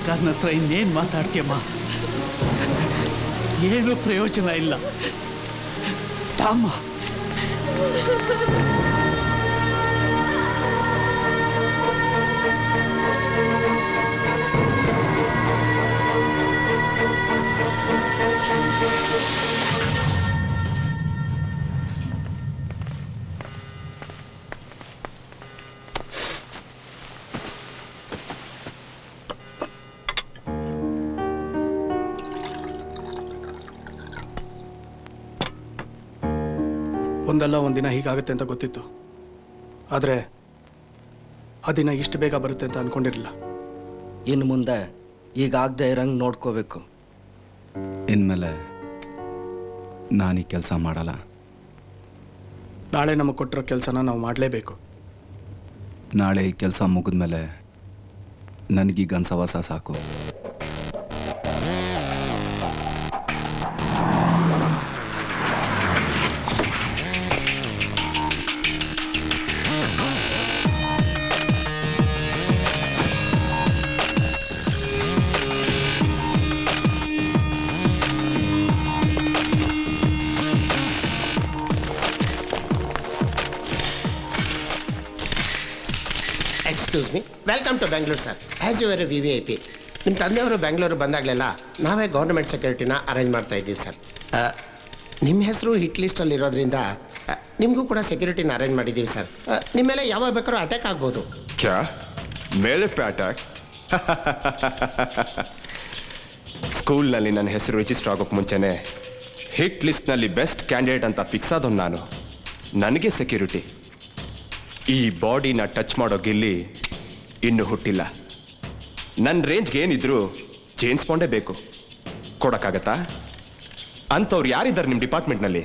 ಪೊಲೀಸ್ಗಾರನ ಹತ್ರ ಇನ್ನೇನು ಮಾತಾಡ್ತೀಯಮ್ಮ? ಏನು ಪ್ರಯೋಜನ ಇಲ್ಲ. ತಾಮ್ಮ ಒಂದಲ್ಲ ಒಂದಿನ ಹೀಗಾಗುತ್ತೆ ಅಂತ ಗೊತ್ತಿತ್ತು. ಆದರೆ ಆ ದಿನ ಇಷ್ಟು ಬೇಗ ಬರುತ್ತೆ ಅಂತ ಅನ್ಕೊಂಡಿರಲಿಲ್ಲ. ಇನ್ನು ಮುಂದೆ ಈಗಾಗದೆ ಇರಂಗೆ ನೋಡ್ಕೋಬೇಕು. ಇನ್ಮೇಲೆ ನಾನು ಈ ಕೆಲಸ ಮಾಡಲ್ಲ. ನಾಳೆ ನಮಗೆ ಕೊಟ್ಟಿರೋ ಕೆಲಸನ ನಾವು ಮಾಡಲೇಬೇಕು. ನಾಳೆ ಈ ಕೆಲಸ ಮುಗಿದ್ಮೇಲೆ ನನಗೀಗ ಸವಾಸ ಸಾಕು. Excuse me, welcome to Bengaluru sir. As you are a VVIP. ನಿಮ್ಮ ತಂದೆಯವರು ಬೆಂಗಳೂರು ಬಂದಾಗಲೆಲ್ಲ ನಾವೇ ಗೌರ್ಮೆಂಟ್ ಸೆಕ್ಯೂರಿಟಿನ ಅರೇಂಜ್ ಮಾಡ್ತಾ ಇದ್ದೀವಿ ಸರ್. ನಿಮ್ಮ ಹೆಸರು ಹಿಟ್ ಲಿಸ್ಟಲ್ಲಿ ಇರೋದ್ರಿಂದ ನಿಮಗೂ ಕೂಡ ಸೆಕ್ಯೂರಿಟಿನ ಅರೇಂಜ್ ಮಾಡಿದ್ದೀವಿ ಸರ್. ನಿಮ್ಮ ಮೇಲೆ ಯಾವಾಗ ಬೇಕಾದ್ರೂ ಅಟ್ಯಾಕ್ ಆಗ್ಬೋದು. ಕ್ಯಾ ಮೇಲೆ ಪೇ ಅಟ್ಯಾಕ್? ಸ್ಕೂಲ್ನಲ್ಲಿ ನನ್ನ ಹೆಸರು ರಿಜಿಸ್ಟರ್ ಆಗೋಕ್ಕೆ ಮುಂಚೆನೇ ಹಿಟ್ ಲಿಸ್ಟ್ನಲ್ಲಿ ಬೆಸ್ಟ್ ಕ್ಯಾಂಡಿಡೇಟ್ ಅಂತ ಫಿಕ್ಸ್ ಆದವನು ನಾನು. ನನಗೆ ಸೆಕ್ಯೂರಿಟಿ. ಈ ಬಾಡಿನ ಟಚ್ ಮಾಡೋ ಗಿಲ್ಲಿ ಇನ್ನೂ ಹುಟ್ಟಿಲ್ಲ. ನನ್ನ ರೇಂಜ್ಗೆ ಏನಿದ್ರು ಜೇಮ್ಸ್ ಬಾಂಡೇ ಬೇಕು. ಕೊಡೋಕ್ಕಾಗತ್ತಾ? ಅಂಥವ್ರು ಯಾರಿದ್ದಾರೆ ನಿಮ್ಮ ಡಿಪಾರ್ಟ್ಮೆಂಟ್ನಲ್ಲಿ?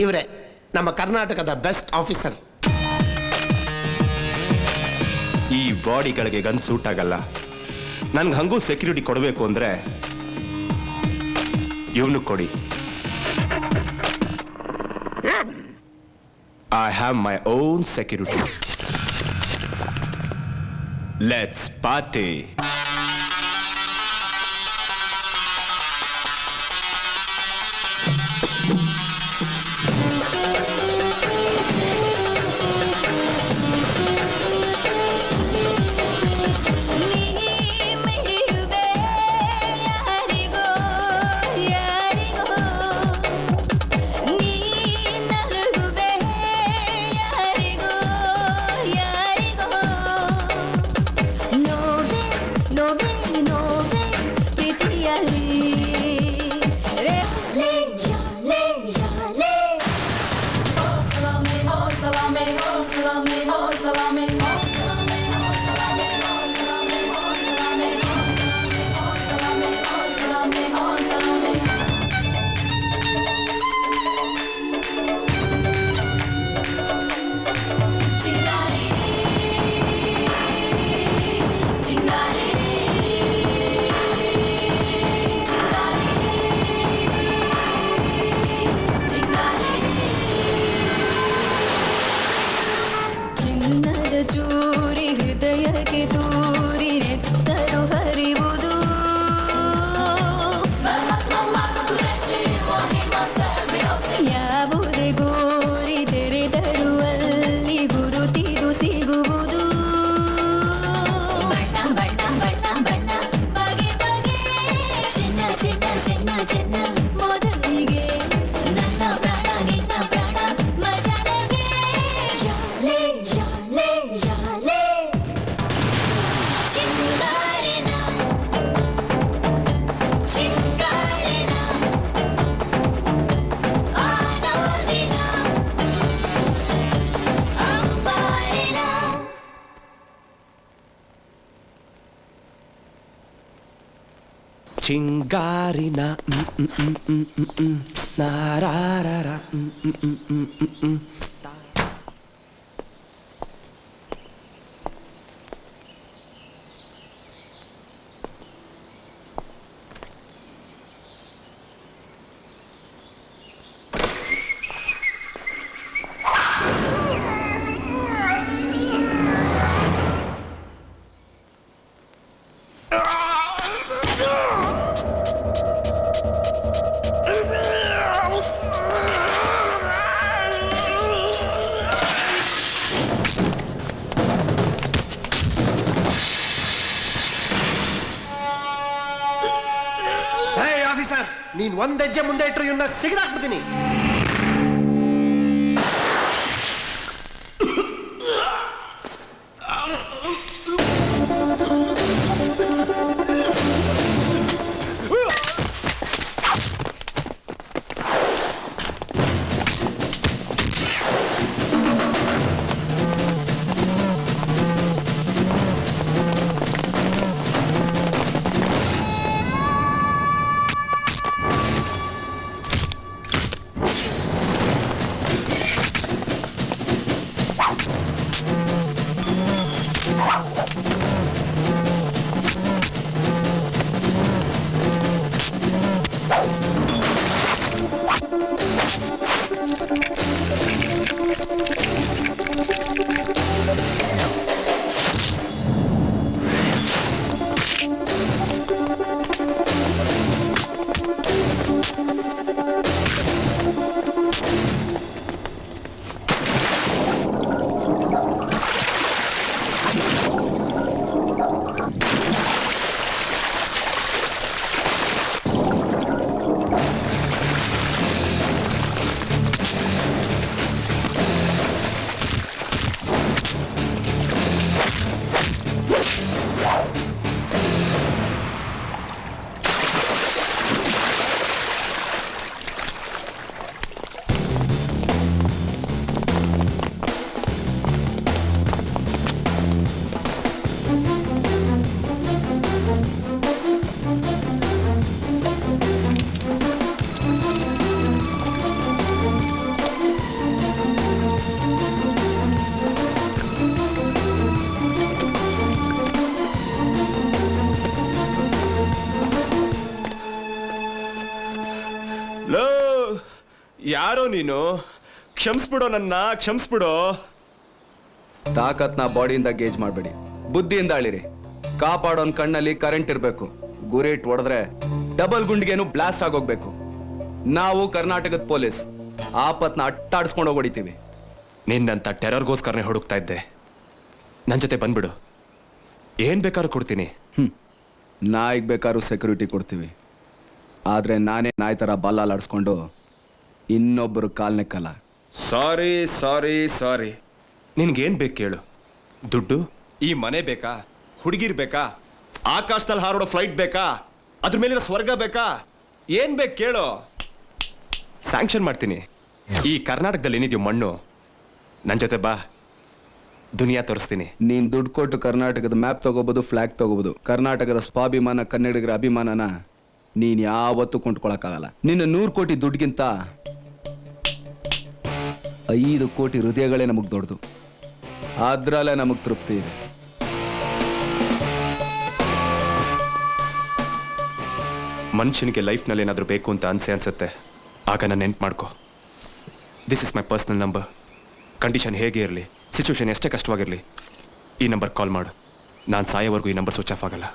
ಇವರೇ ನಮ್ಮ ಕರ್ನಾಟಕದ ಬೆಸ್ಟ್ ಆಫೀಸರ್. ಈ ಬಾಡಿಗಳಿಗೆ ಗನ್ ಸೂಟ್ ಆಗಲ್ಲ. ನನ್ಗೆ ಹಂಗೂ ಸೆಕ್ಯೂರಿಟಿ ಕೊಡಬೇಕು ಅಂದ್ರೆ ಇವನು ಕೊಡಿ. I have my own security. Let's party. ಚಿಂಗಾರಿನ ನಾರಾರರ ಆಫೀಸರ್, ನೀನ್ ಒಂದ್ ಹೆಜ್ಜೆ ಮುಂದೆ ಇಟ್ಟರು ಇವನ್ನ ಸಿಗದಾಕ್ಬಿಡ್ತೀನಿ. ಲೋ, ಯಾರೋ ನೀನು? ಕ್ಷಮಿಸ್ಬಿಡೋ, ನನ್ನ ಕ್ಷಮಿಸ್ಬಿಡೋ. ತಾಕತ್ನ ಬಾಡಿಯಿಂದ ಗೇಜ್ ಮಾಡಬೇಡಿ, ಬುದ್ಧಿಯಿಂದ ಅಳಿರಿ. ಕಾಪಾಡೋನ್ ಕಣ್ಣಲ್ಲಿ ಕರೆಂಟ್ ಇರಬೇಕು. ಗುರೇಟ್ ಹೊಡೆದ್ರೆ ಡಬಲ್ ಗುಂಡಿಗೆನು ಬ್ಲಾಸ್ಟ್ ಆಗೋಗ್ಬೇಕು. ನಾವು ಕರ್ನಾಟಕದ ಪೊಲೀಸ್ ಆಪತ್ನ ಅಟ್ಟಾಡಿಸ್ಕೊಂಡು ಹೊಡಿತೀವಿ. ನಿನ್ನಂತ ಟೆರರ್ಗೋಸ್ಕರನೇ ಹುಡುಕ್ತಾ ಇದ್ದೆ. ನನ್ನ ಜೊತೆ ಬಂದ್ಬಿಡು, ಏನ್ ಬೇಕಾದ್ರೂ ಕೊಡ್ತೀನಿ. ನಾಯಿಗೆ ಬೇಕಾದ್ರೂ ಸೆಕ್ಯೂರಿಟಿ ಕೊಡ್ತೀವಿ. ಆದ್ರೆ ನಾನೇ ನಾಯಿ ಥರ ಬಲ್ಲಾಲಾಡಿಸ್ಕೊಂಡು ಇನ್ನೊಬ್ಬರು ಕಾಲ್ನೆಕ್ಕಲ್ಲ. ಸಾರಿ ಸಾರಿ ಸಾರಿ. ನಿನ್ಗೇನ್ ಬೇಕು ಕೇಳು? ದುಡ್ಡು? ಈ ಮನೆ ಬೇಕಾ? ಹುಡುಗಿರ್ ಬೇಕಾ? ಆಕಾಶದಲ್ಲಿ ಹಾರೋಡೋ ಫ್ಲೈಟ್ ಬೇಕಾ? ಅದ್ರ ಮೇಲಿರೋ ಸ್ವರ್ಗ ಬೇಕಾ? ಏನ್ ಬೇಕು ಕೇಳು, ಸ್ಯಾಂಕ್ಷನ್ ಮಾಡ್ತೀನಿ. ಈ ಕರ್ನಾಟಕದಲ್ಲಿ ಏನಿದೆಯೋ ಮಣ್ಣು, ನನ್ನ ಜೊತೆ ಬಾ, ದುನಿಯಾ ತೋರಿಸ್ತೀನಿ. ನೀನ್ ದುಡ್ಡು ಕೊಟ್ಟು ಕರ್ನಾಟಕದ ಮ್ಯಾಪ್ ತಗೋಬಹುದು, ಫ್ಲಾಗ್ ತಗೋಬಹುದು. ಕರ್ನಾಟಕದ ಸ್ವಾಭಿಮಾನ, ಕನ್ನಡಿಗರ ಅಭಿಮಾನನ ನೀನ್ ಯಾವತ್ತೂ ಕೊಂಡ್ಕೊಳಕ್ಕಾಗಲ್ಲ. ನಿನ್ನ 100 ಕೋಟಿ ದುಡ್ಡಿಗಿಂತ 5 ಕೋಟಿ ಹೃದಯಗಳೇ ನಮಗ್ ದೊಡ್ಡದು. ಅದ್ರಲ್ಲೇ ನಮಗ್ ತೃಪ್ತಿ ಇದೆ. ಮನುಷ್ಯನಿಗೆ ಲೈಫ್ನಲ್ಲಿ ಏನಾದರೂ ಬೇಕು ಅಂತ ಅನ್ಸುತ್ತೆ, ಆಗ ನಾನು ನೆನ್ಪು ಮಾಡ್ಕೊ. This is my personal number. Condition ಹೇಗೆ ಇರಲಿ, ಸಿಚುವೇಶನ್ ಎಷ್ಟೇ ಕಷ್ಟವಾಗಿರಲಿ, ಈ ನಂಬರ್ ಕಾಲ್ ಮಾಡು. ನಾನು ಸಾಯೋವರೆಗೂ ಈ ನಂಬರ್ ಸ್ವಿಚ್ ಆಫ್ ಆಗಲ್ಲ.